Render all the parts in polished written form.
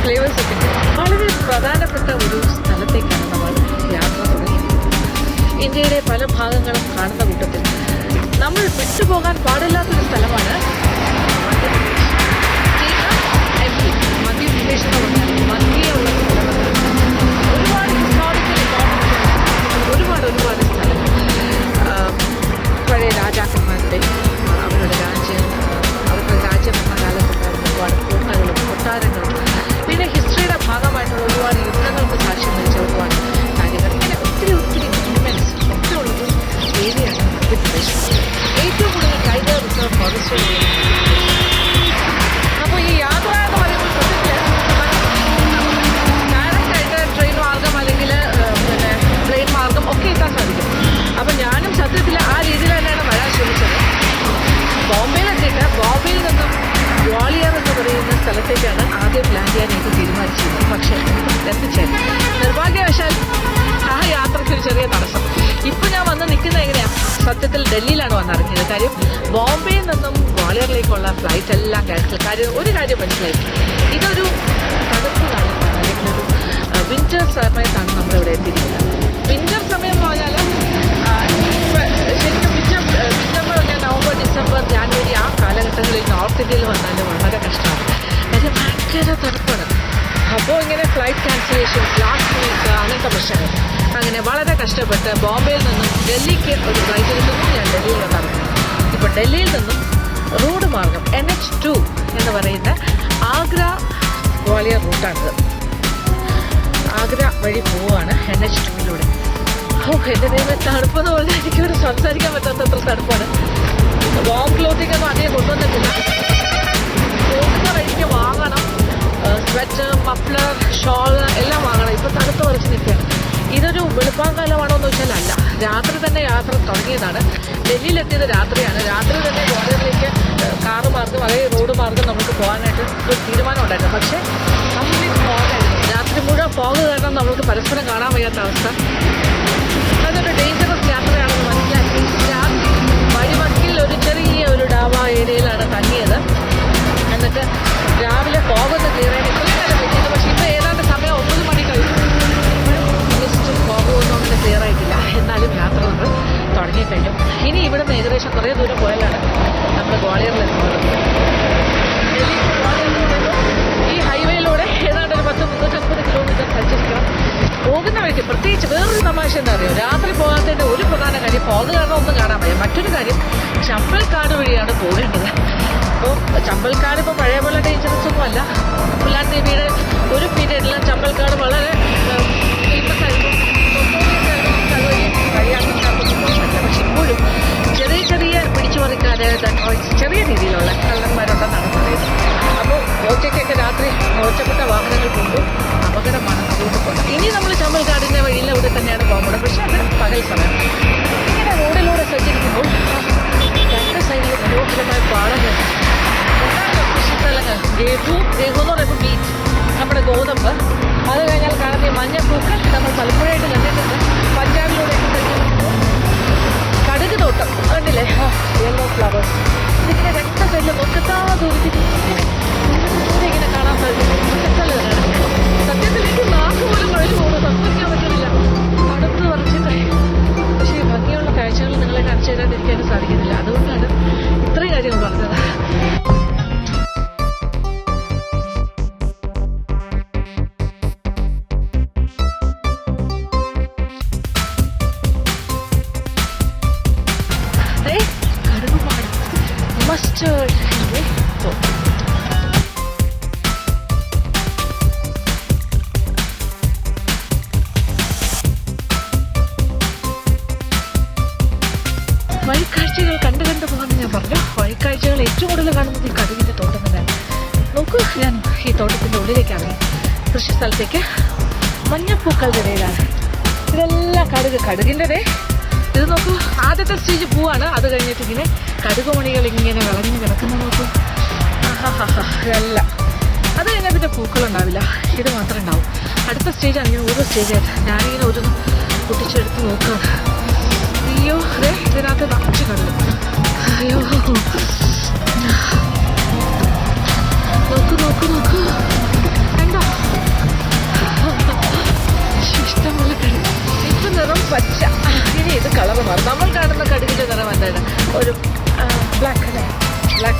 Flavours ഒക്കെ വളരെ പ്രധാനപ്പെട്ട ഒരു സ്ഥലത്തേക്കാണ് നമ്മൾ യാത്ര തുടങ്ങിയത്. ഇന്ത്യയുടെ പല ഭാഗങ്ങളും കാണുന്ന കൂട്ടത്തിൽ നമ്മൾ വിട്ടുപോകാൻ പാടില്ലാത്തൊരു സ്ഥലമാണ് മധ്യപ്രദേശ് എന്ന് പറഞ്ഞാൽ മധ്യയുള്ള സ്ഥലമാണ്. ഒരുപാട് ഹിസ്റ്റോറിക്കൽ ഒരുപാട് സ്ഥലങ്ങൾ, പഴയ രാജാക്കന്മാരുടെ അവരുടെ രാജ്യമെന്ന കാലത്തുണ്ടായിരുന്ന ഒരുപാട് കോട്ടകളും കൊട്ടാരങ്ങളും പിന്നെ ഹിസ്റ്ററിയുടെ ഭാഗമായിട്ടുള്ള ഒരുപാട് യുദ്ധങ്ങൾക്ക് സാക്ഷ്യം വഹിച്ച ഒരുപാട് കാര്യങ്ങൾ, ഇങ്ങനെ ഒത്തിരി മോണമെന്റ്സ് ഒക്കെ ഉള്ളൊരു ഏരിയയാണ് മധ്യപ്രദേശ്. ഏറ്റവും കൂടുതൽ ടൈഗർ റിസർവ് ഫോറസ്റ്റ്. അപ്പോൾ ഈ യാത്ര എന്ന് പറയുമ്പോൾ ഡയറക്റ്റായിട്ട് ട്രെയിൻ മാർഗം അല്ലെങ്കിൽ പിന്നെ പ്ലെയിൻ മാർഗം ഒക്കെ എത്താൻ സാധിക്കും. അപ്പം ഞാനും സത്യത്തിൽ ആ രീതിയിൽ തന്നെയാണ് വരാൻ ശ്രമിച്ചത്. ബോംബെയിലെത്തിയിട്ട് ബോംബെയിൽ നിന്നും ഗ്വാളിയർ എന്ന് പറയുന്ന സ്ഥലത്തേക്കാണ് ആദ്യം പ്ലാൻ ചെയ്യാൻ എനിക്ക് തീരുമാനിച്ചിരുന്നത്. പക്ഷേ എത്തിച്ചേരും നിർഭാഗ്യവശാൽ ആ യാത്രയ്ക്ക് ഒരു ചെറിയ തടസ്സം. ഇപ്പം ഞാൻ വന്ന് നിൽക്കുന്നത് എങ്ങനെയാണ്, സത്യത്തിൽ ഡൽഹിയിലാണ് വന്നിറങ്ങിയത്. കാര്യം ബോംബെയിൽ നിന്നും ഗ്വാളിയറിലേക്കുള്ള ഫ്ലൈറ്റ് എല്ലാം ക്യാൻസൽ. ഒരു കാര്യം മനസ്സിലായി, ഇതൊരു തണുപ്പ് കാലത്താണ് അല്ലെങ്കിൽ ഒരു വിൻ്റർ സമയത്താണ് നമ്മളിവിടെ എത്തിയിരിക്കുന്നത്. വിൻ്റർ സമയം എന്ന് പറഞ്ഞാൽ ശരിക്കും വിൻ്റർ പറഞ്ഞാൽ നവംബർ, ഡിസംബർ, ജാനുവരി ആ കാലഘട്ടങ്ങളിൽ നോർത്ത് ഇന്ത്യയിൽ വന്നാലും വളരെ കഷ്ടമാണ്. അത് ഭയങ്കര തണുപ്പാണ്. അപ്പോൾ ഇങ്ങനെ ഫ്ലൈറ്റ് ക്യാൻസലേഷൻസ്, ലാസ്റ്റ് വീക്ക്, അങ്ങനത്തെ പ്രശ്നങ്ങൾ. അങ്ങനെ വളരെ കഷ്ടപ്പെട്ട് ബോംബെയിൽ നിന്നും ഡൽഹിക്ക് ഒരു ഫ്ലൈറ്റ് എടുക്കുന്നു. ഞാൻ ഡൽഹിയിൽ വന്നിറങ്ങി. ഇപ്പോൾ ഡൽഹിയിൽ നിന്നും റോഡ് മാർഗം NH2 എന്ന് പറയുന്ന ആഗ്ര ഗ്വാളിയർ റൂട്ടാണിത്. ആഗ്ര വഴി പോവുകയാണ് NH2-യിലൂടെ. എൻ്റെ ദൈവം, തണുപ്പെന്ന് പറഞ്ഞാൽ എനിക്കിവിടെ സംസാരിക്കാൻ പറ്റാത്തത്ര തണുപ്പാണ്. വാം ക്ലോത്തിങ് ഒന്നും അധികം കൊണ്ടുവന്നിട്ടില്ല. പോകുന്ന വഴിക്ക് വാങ്ങണം, സ്വെറ്റർ, മഫ്ലർ, ഷോൾ എല്ലാം വാങ്ങണം. ഇപ്പം തണുത്ത് പറിച്ച് നിൽക്കുകയാണ്. ഇതൊരു വെളുപ്പാങ്കാലമാണോ എന്ന് വെച്ചാൽ അല്ല, രാത്രി തന്നെ യാത്ര തുടങ്ങിയതാണ്. ഡൽഹിയിലെത്തിയത് രാത്രിയാണ്. രാത്രി തന്നെ ഗ്വാളിയറിലേക്ക് കാറ് മാർഗം അതേ റോഡ് മാർഗം നമുക്ക് പോകാനായിട്ട് ഒരു തീരുമാനം ഉണ്ടായിരുന്നു. പക്ഷേ കംപ്ലീറ്റ് ഫോഗായിരുന്നു. രാത്രി മുഴുവൻ ഫോഗ് കാരണം നമ്മൾക്ക് പരസ്പരം കാണാൻ വയ്യാത്ത അവസ്ഥ. അതൊരു ഡേഞ്ചറസ് യാത്രയാണെന്ന് മനസ്സിലാക്കി രാത്രി വഴിവക്കിൽ ഒരു ചെറിയ ഒരു ഡാബ ഏരിയയിലാണ് തങ്ങിയത്. എന്നിട്ട് രാവിലെ ഫോഗൊന്ന് ക്ലിയർ ആയിട്ട് പറ്റിയത്. പക്ഷേ ഇപ്പോൾ ഏതാണ്ട് സമയം 9 മണി കഴിഞ്ഞു. ജസ്റ്റ് ഫോഗൊന്നും അങ്ങനെ ക്ലിയർ ആയിട്ടില്ല. എന്നാലും യാത്ര നമ്മൾ തുടങ്ങിക്കഴിഞ്ഞു. ഇനി ഇവിടുന്ന് ഏകദേശം കുറേ ദൂരം പോയാലാണ് നമ്മൾ ഗ്വാളിയറിലെത്തുന്നത്. ഈ ഹൈവേയിലൂടെ ഏതാണ്ട് ഒരു 350 കിലോമീറ്റർ സഞ്ചരിക്കണം. പോകുന്ന വഴിക്ക് പ്രത്യേകിച്ച് വേറൊരു തമാശ എന്താ അറിയോ, രാത്രി പോകാത്തതിൻ്റെ ഒരു പ്രധാന കാര്യം ഫോഗ് കാരണം ഒന്നും കാണാൻ വയ്യ. മറ്റൊരു കാര്യം, ചമ്പൽക്കാട് വഴിയാണ് പോകേണ്ടത്. അപ്പോൾ ചമ്പൽക്കാട് ഇപ്പോൾ പഴയ പോലെ ഡേഞ്ചറസ് ഒന്നും അല്ല. മുലാൻ ദേവിയുടെ ഒരു പീരീഡിലും ചമ്പൽക്കാട് വളരെ ഫേമസ് ആയിരുന്നു. അതുവഴി കഴിയാത്തവർക്കൊന്നും പോകാൻ പറ്റില്ല. പക്ഷെ ഇപ്പോഴും ചെറിയ ചെറിയ പിടിച്ചുപറിക്കാര്, ചെറിയ രീതിയിലുള്ള കള്ളന്മാരുണ്ടെന്നാണ് പറയുന്നത്. അപ്പോൾ ഒറ്റയ്ക്കൊക്കെ രാത്രി ഒറ്റപ്പെട്ട വാഹനങ്ങൾ പോകുമ്പോൾ അപകടമാണ്. അതുകൊണ്ട് പോകാം. ഇനി നമ്മൾ ചമ്പൽക്കാടിൻ്റെ വഴിയിൽ അവിടെ തന്നെയാണ് പോകുന്നത്. പക്ഷെ അത് പകൽ സമയം. ഇങ്ങനെ റോഡിലൂടെ സഞ്ചരിക്കുമ്പോൾ രണ്ട് സൈഡിൽ മനോഹരമായ പാടങ്ങൾ, കൃഷിസ്ഥലങ്ങൾ, ഗേഹു എന്ന് പറയുമ്പോൾ ബീച്ച്, നമ്മുടെ ഗോതമ്പ്, അത് കഴിഞ്ഞാൽ കാണുന്ന മഞ്ഞപ്പൂക്കൾ നമ്മൾ പലപ്പോഴായിട്ട് കണ്ടിട്ടുണ്ട്. പഞ്ചാബിലൂടെ സഞ്ചരിക്കുമ്പോൾ കടുക് തോട്ടം കണ്ടില്ലേ, യെല്ലോ ഫ്ലവേഴ്സ്. ഇതിങ്ങനെ രണ്ട് സൈഡിൽ നോക്കത്താ ദൂരത്തിൽ ഇങ്ങനെ കാണാൻ സാധിക്കും. സത്യത്തിൽ എനിക്ക് നാക്ക് പോലും കഴിഞ്ഞു പോകുന്നു, സംസാരിക്കാൻ പറ്റുന്നില്ല, തണുത്ത് പറിച്ചിട്ട്. പക്ഷേ ഭംഗിയുള്ള കാഴ്ചകൾ നിങ്ങളെ കാണിച്ചു തരാണ്ടിരിക്കാനും സാധിക്കുന്നില്ല. അതുകൊണ്ടാണ് ഇത്രയും കാര്യങ്ങൾ പറഞ്ഞത്. കടുകുപാട് മസ്റ്റേർഡ് വഴിക്കാഴ്ചകൾ കണ്ടു പോകാമെന്ന് ഞാൻ പറഞ്ഞു. വഴിക്കാഴ്ചകൾ ഏറ്റവും കൂടുതൽ കാണുന്നത് ഈ കടുകിൻ്റെ തോട്ടം തന്നെയാണ്. നോക്കൂ, ഞാൻ ഈ തോട്ടത്തിൻ്റെ ഉള്ളിലേക്ക് ഇറങ്ങി. കൃഷി സ്ഥലത്തേക്ക് മഞ്ഞപ്പൂക്കളുടെ ഇടയിലാണ്. ഇതെല്ലാം കടുകിൻ്റെതേ. ഇത് നോക്കൂ, ആദ്യത്തെ സ്റ്റേജ് പൂവാണ്. അത് കഴിഞ്ഞിട്ട് ഇങ്ങനെ കടുകുമണികൾ ഇങ്ങനെ വിളഞ്ഞ് കിടക്കുന്ന നോക്കൂ. ഇതെല്ലാം അത് കഴിഞ്ഞാൽ പിന്നെ പൂക്കളുണ്ടാവില്ല, ഇത് മാത്രമേ ഉണ്ടാവും. അടുത്ത സ്റ്റേജാണ് ഇങ്ങനെ ഓരോ സ്റ്റേജായിട്ട് ഞാനിങ്ങനെ ഒരു പൊട്ടിച്ചെടുത്ത് നോക്കുകയാണ്. അയ്യോ, അതെ, ഇതിനകത്ത് നിറച്ച് കടുക്. അയ്യോ, നോക്കൂ നോക്കൂ നോക്കൂ, കണ്ടോ?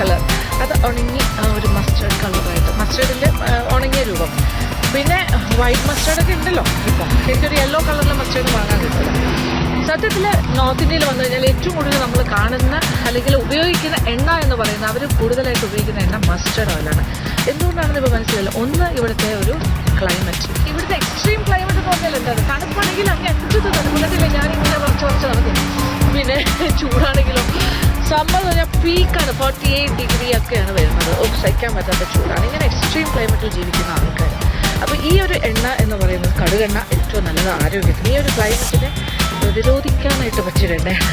കളർ, അത് ഉണങ്ങി ഒരു മസ്റ്റേർഡ് കളറായിട്ട്, മസ്റ്റേർഡിൻ്റെ ഉണങ്ങിയ രൂപം. പിന്നെ വൈറ്റ് മസ്റ്റേർഡൊക്കെ ഉണ്ടല്ലോ ഇപ്പോൾ. എനിക്കൊരു യെല്ലോ കളറിലെ മസ്റ്റേർഡ് വാങ്ങാൻ കിട്ടില്ല. സത്യത്തിൽ നോർത്ത് ഇന്ത്യയിൽ വന്നു കഴിഞ്ഞാൽ ഏറ്റവും കൂടുതൽ നമ്മൾ കാണുന്ന അല്ലെങ്കിൽ ഉപയോഗിക്കുന്ന എണ്ണ എന്ന് പറയുന്നത്, അവർ കൂടുതലായിട്ട് ഉപയോഗിക്കുന്ന എണ്ണ മസ്റ്റേർഡ് ഓയിലാണ്. എന്തുകൊണ്ടാണെന്ന് ഇപ്പോൾ മനസ്സിലായില്ല. ഒന്ന്, ഇവിടുത്തെ ഒരു ക്ലൈമറ്റ്, ഇവിടുത്തെ എക്സ്ട്രീം ക്ലൈമറ്റ് എന്ന് പറഞ്ഞാൽ എന്താണ്, തണുപ്പാണെങ്കിൽ അങ്ങ് എന്ത് തണുപ്പില്ല, ഞാനിങ്ങനെ കുറച്ച് നടക്കും. പിന്നെ ചൂടാണെങ്കിലോ സമ്മർ എന്ന് പറഞ്ഞാൽ പീക്കാണ്, 48 ഡിഗ്രി ഒക്കെയാണ് വരുന്നത്. സഹിക്കാൻ പറ്റാത്ത ചൂടാണ്. ഇങ്ങനെ എക്സ്ട്രീം ക്ലൈമറ്റിൽ ജീവിക്കുന്ന ആൾക്കാർ. അപ്പോൾ ഈ ഒരു എണ്ണ എന്ന് പറയുന്നത് കടുകെണ്ണ ഏറ്റവും നല്ലത് ആരോഗ്യത്തിന്, ഈ ഒരു ക്ലൈമറ്റിനെ പ്രതിരോധിക്കാനായിട്ട് പറ്റിയൊരു എണ്ണയാണ്.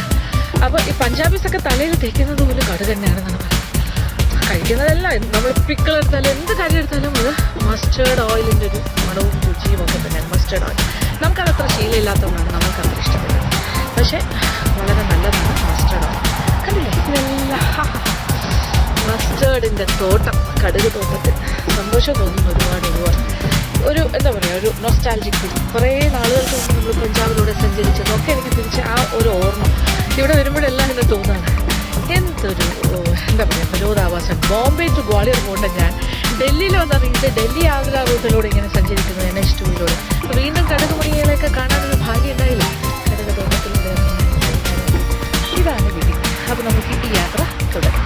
അപ്പോൾ ഈ പഞ്ചാബീസൊക്കെ തലയിൽ തേക്കുന്നത് പോലും കടുകെണ്ണയാണെന്നാണ് പറയുന്നത്. കഴിക്കുന്നതല്ല, നമ്മൾ പിക്കിൾ എടുത്താലും എന്ത് കാര്യം എടുത്താലും അത് മസ്റ്റേർഡ് ഓയിലിൻ്റെ ഒരു മണവും രുചിയും ഒക്കെ തന്നെയാണ് മസ്റ്റേർഡ് ഓയിൽ. നമുക്കതത്ര ശീലമില്ലാത്തതുകൊണ്ടാണ് നമുക്കത്ര ഇഷ്ടപ്പെടുന്നത്. പക്ഷേ വളരെ നല്ലതാണ് മസ്റ്റേർഡ് ഓയിൽ. കണ്ടില്ലേ, ഇതെല്ലാം മസ്റ്റേർഡിൻ്റെ തോട്ടം, കടുക് തോട്ടത്തിൽ സന്തോഷം തോന്നുന്നു. ഒരുപാട് ഒരു എന്താ പറയുക, ഒരു നൊസ്റ്റാൾജിക് ഫീൽ. കുറേ നാളുകൾക്ക് മുമ്പ് നമ്മൾ പഞ്ചാബിലൂടെ സഞ്ചരിച്ചതൊക്കെ എനിക്ക് തിരിച്ച് ആ ഒരു ഓർമ്മ ഇവിടെ വരുമ്പോഴെല്ലാം ഇങ്ങനെ തോന്നുകയാണ്. എന്തൊരു എന്താ പറയുക വിനോദാവാസം. ബോംബെ ടു ഗ്വാളിയർ പോകേണ്ട ഞാൻ ഡൽഹിയിൽ വന്നിറങ്ങിയിട്ട് ഡൽഹി ആഗ്ര റൂട്ടിലൂടെ ഇങ്ങനെ സഞ്ചരിക്കുന്നു NH2-യിലൂടെ. വീണ്ടും കടുക് മുറികളെയൊക്കെ കാണാനൊരു ഭാഗ്യം ഉണ്ടായില്ല. കടുക് തോട്ടത്തിലൂടെ ഇതാണ് വിധി. അപ്പോൾ നമുക്ക് ഈ യാത്ര തുടരാം.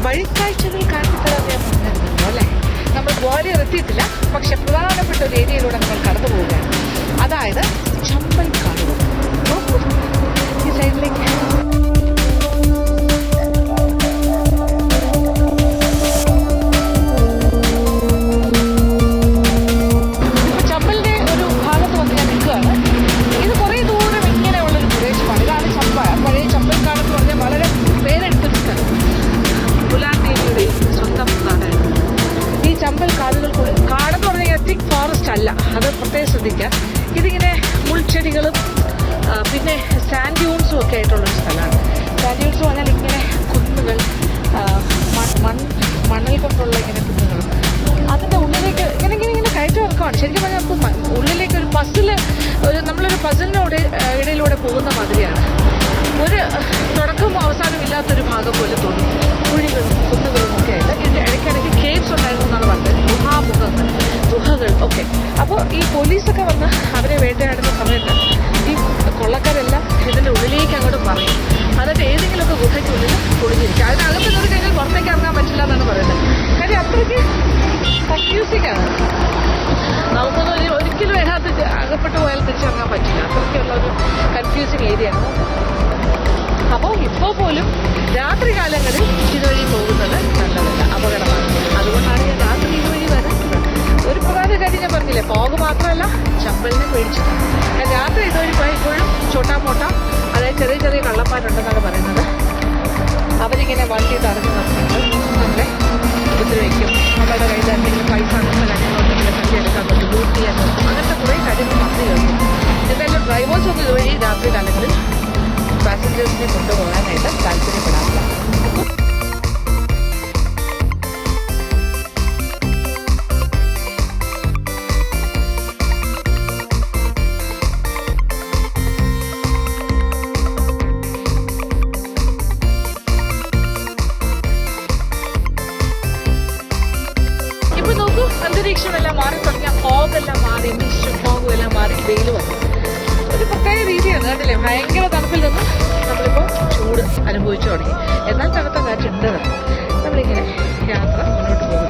വഴിക്കാഴ്ചകൾ കാണിത്തരാൻ ഞാൻ പറഞ്ഞിരുന്നല്ലോ അല്ലേ. നമ്മൾ ഗ്വാളിയർ എത്തിയിട്ടില്ല, പക്ഷെ പ്രധാനപ്പെട്ട ഒരു ഏരിയയിലൂടെ നമ്മൾ കടന്നു പോവുകയാണ്. അതായത് ചമ്പൽ കാടുകൾ. ഈ സൈഡിലേക്ക് ഇപ്പൊ ചമ്പലിന്റെ ഒരു ഭാഗത്ത് വന്ന് ഞാൻ നിൽക്കുകയാണ്. ഇത് കുറേ ദൂരം ഇങ്ങനെയുള്ളൊരു പ്രദേശമാണ്. ഇതാണ് ചമ്പൽ. പഴയ ചമ്പൽ കാടെന്ന് പറഞ്ഞാൽ വളരെ പേരെടുത്തൊരു സ്ഥലം. ഗുലാംദേവിയുടെ സ്വന്തം നാടായിരുന്നു ഈ ചമ്പൽ കാടുകൾക്കുള്ളിൽ. കാടെന്ന് പറഞ്ഞാൽ തിക് ഫോറസ്റ്റ് അല്ല, അത് പ്രത്യേകം ശ്രദ്ധിക്കുക. ഇതിങ്ങനെ മുൾച്ചെടികളും പിന്നെ സാൻഡ് ഡ്യൂൺസും ഒക്കെ ആയിട്ടുള്ളൊരു സ്ഥലമാണ്. സാൻഡ് ഡ്യൂൺസ് പറഞ്ഞാൽ ഇങ്ങനെ കുന്നുകൾ, മണൽ കൊണ്ടുള്ള ഇങ്ങനെ കുന്നുകളും. അതിൻ്റെ ഉള്ളിലേക്ക് ഇങ്ങനെ ഇങ്ങനെ ഇങ്ങനെ കയറ്റം ഇറക്കമാണ്. ശരിക്കും പറഞ്ഞാൽ നമുക്ക് ഉള്ളിലേക്ക് ഒരു പസിൽ, നമ്മളൊരു പസിലിനോട് ഇടയിലൂടെ പോകുന്ന മാതിരിയാണ്. ഒരു തുടക്കവും അവസാനവും ഇല്ലാത്തൊരു ഭാഗം പോലെ തോന്നും. കുഴികളും കുന്നുകളും ഒക്കെ ആയിട്ട് ഇതിൻ്റെ ഇടയ്ക്കിടയ്ക്ക് കേവ്സ് ഉണ്ടായിരുന്നു എന്നാണ് പറഞ്ഞത്. ഗുഹകൾ ഒക്കെ. അപ്പോൾ ഈ പോലീസൊക്കെ വന്ന് അവരെ വേട്ടയാടുന്ന സമയത്ത് ഈ കൊള്ളക്കാരെല്ലാം ഇതിൻ്റെ ഉള്ളിലേക്ക് അങ്ങോട്ട് പറയും. അതൊക്കെ ഏതെങ്കിലുമൊക്കെ ഗുഹയ്ക്കുള്ളിൽ പൊളിഞ്ഞിരിക്കും. അതിനകത്ത് കയറി കഴിഞ്ഞാൽ പുറത്തേക്ക് ഇറങ്ങാൻ പറ്റില്ല എന്നാണ് പറയുന്നത്. കാര്യം അത്രയ്ക്ക് കൺഫ്യൂസിംഗ് ആണ്. നമുക്കൊന്നും ഒരിക്കലും അതിനകത്ത് അകപ്പെട്ടു പോയാൽ തിരിച്ചിറങ്ങാൻ പറ്റില്ല. അത്രയ്ക്കുള്ള ഒരു കൺഫ്യൂസിങ് ഏരിയ ആണ്. അപ്പോൾ ഇപ്പോൾ പോലും രാത്രി കാലങ്ങളിൽ ഇതുവഴി പോകുന്നത് നല്ലതല്ല, അപകടമാണ്. അതുകൊണ്ടാണ് ഞാൻ രാത്രി ഇതുവഴി വരുന്നത്. ഒരു പ്രധാന കാര്യം ഞാൻ പറഞ്ഞില്ലേ, ഫോഗ് മാത്രമല്ല ചമ്പലിനെ പേടിച്ചിട്ട്. ഞാൻ രാത്രി ഇതുവഴി പോയപ്പോഴും ചോട്ടാമോട്ട, അതായത് ചെറിയ ചെറിയ കള്ളന്മാരുണ്ടെന്നാണ് പറയുന്നത്. അവരിങ്ങനെ വണ്ടി തടഞ്ഞു നിർത്തിയിട്ട് നമ്മളെ ഉപദ്രവിക്കും. നമ്മുടെ കയ്യിൽ എന്തെങ്കിലും പൈസ അങ്ങനത്തെ കാര്യങ്ങളുണ്ടെങ്കിൽ കണ്ടിയെടുക്കാൻ പറ്റും, ലൂട്ട് ചെയ്യാൻ പറ്റും. അങ്ങനത്തെ കുറേ കാര്യങ്ങൾ പറഞ്ഞു കേൾക്കും. എന്തായാലും ഡ്രൈവേഴ്സ് ഒന്നും ഇതുവഴി രാത്രി കാലങ്ങളിൽ പാസഞ്ചേഴ്സിനെ കൊണ്ടുപോകാനായിട്ട് താല്പര്യപ്പെടാറില്ല. ഇപ്പൊ നോക്കൂ, അന്തരീക്ഷമെല്ലാം മാറി തുടങ്ങിയ, ഫോഗെല്ലാം മാറി, മിസ്റ്റും ഫോഗും എല്ലാം മാറി വെയിൽ വന്നു. ഒരു പ്രത്യേക രീതിയാണ് കണ്ടില്ലേ. ഭയങ്കര തണുപ്പിൽ നിന്ന് നമ്മളിപ്പോൾ ചൂട് അനുഭവിച്ചു തുടങ്ങി. എന്നാൽ തണുത്ത കാറ്റുണ്ട്. നമ്മളിങ്ങനെ യാത്ര മുന്നോട്ട് പോകും.